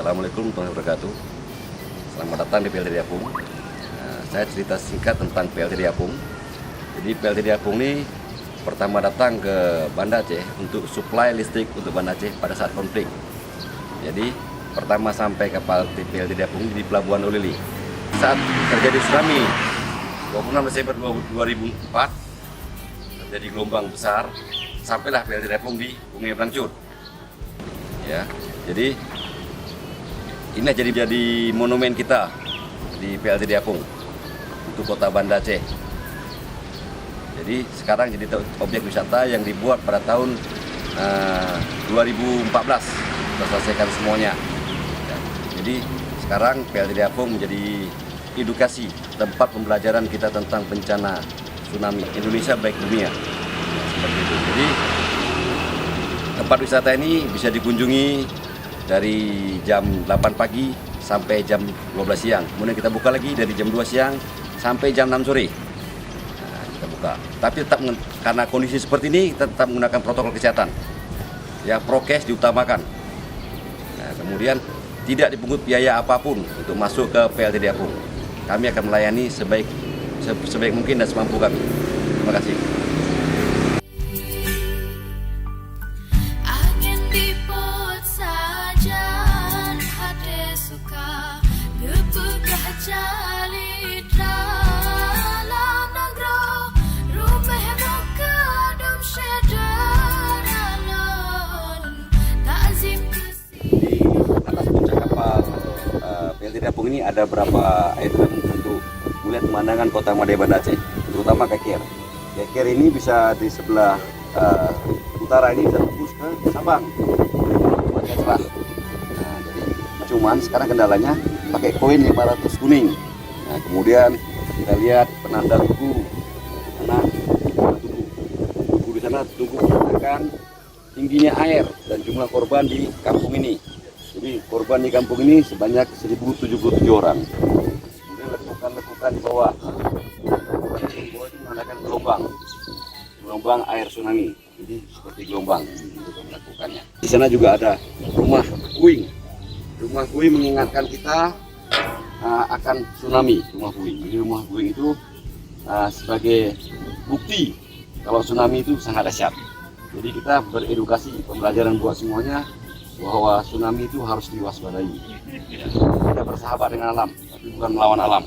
Assalamualaikum warahmatullahi wabarakatuh. Selamat datang di PLTD Apung. Saya cerita singkat tentang PLTD Apung. Jadi PLTD Apung ini pertama datang ke Banda Aceh untuk suplai listrik untuk Banda Aceh pada saat konflik. Jadi pertama sampai kapal PLTD Apung di Pelabuhan Ulili. Saat terjadi tsunami 26 Desember 2004, terjadi gelombang besar, sampailah PLTD Apung di Sungai Blangcut. Ya, jadi ini jadi monumen kita di PLTD Apung untuk kota Banda Aceh. Jadi sekarang jadi objek wisata yang dibuat pada tahun 2014, terselesaikan semuanya. Ya, jadi sekarang PLTD Apung menjadi edukasi, tempat pembelajaran kita tentang bencana tsunami Indonesia baik dunia. Seperti itu. Jadi tempat wisata ini bisa dikunjungi dari jam 8 pagi sampai jam 12 siang. Kemudian kita buka lagi dari jam 2 siang sampai jam 6 sore. Nah, kita buka. Tapi tetap karena kondisi seperti ini kita tetap menggunakan protokol kesehatan. Ya, prokes diutamakan. Nah, kemudian tidak dipungut biaya apapun untuk masuk ke PLTD Apung. Kami akan melayani sebaik mungkin dan semampu kami. Terima kasih. PLTD Apung ini ada beberapa item untuk melihat pemandangan kota Madaya Banda Aceh, terutama Keker. Keker ini bisa di sebelah utara ini bisa tembus ke Sabang, tempatnya cerah. Nah, jadi cuman sekarang kendalanya pakai koin 500 kuning. Nah, kemudian kita lihat penanda tugu, tugu di sana tugu menandakan tingginya air dan jumlah korban di kampung ini. Jadi korban di kampung ini sebanyak 1077 orang. Kemudian lekukan di bawah. Di bawah itu menandakan gelombang air tsunami. Jadi seperti gelombang untuk melakukannya. Di sana juga ada rumah puing. Rumah puing mengingatkan kita akan tsunami. Rumah puing. Jadi rumah puing itu sebagai bukti kalau tsunami itu sangat dahsyat. Jadi kita beredukasi, pembelajaran buat semuanya, bahwa tsunami itu harus diwaspadai. Kita bersahabat dengan alam, tapi bukan melawan alam.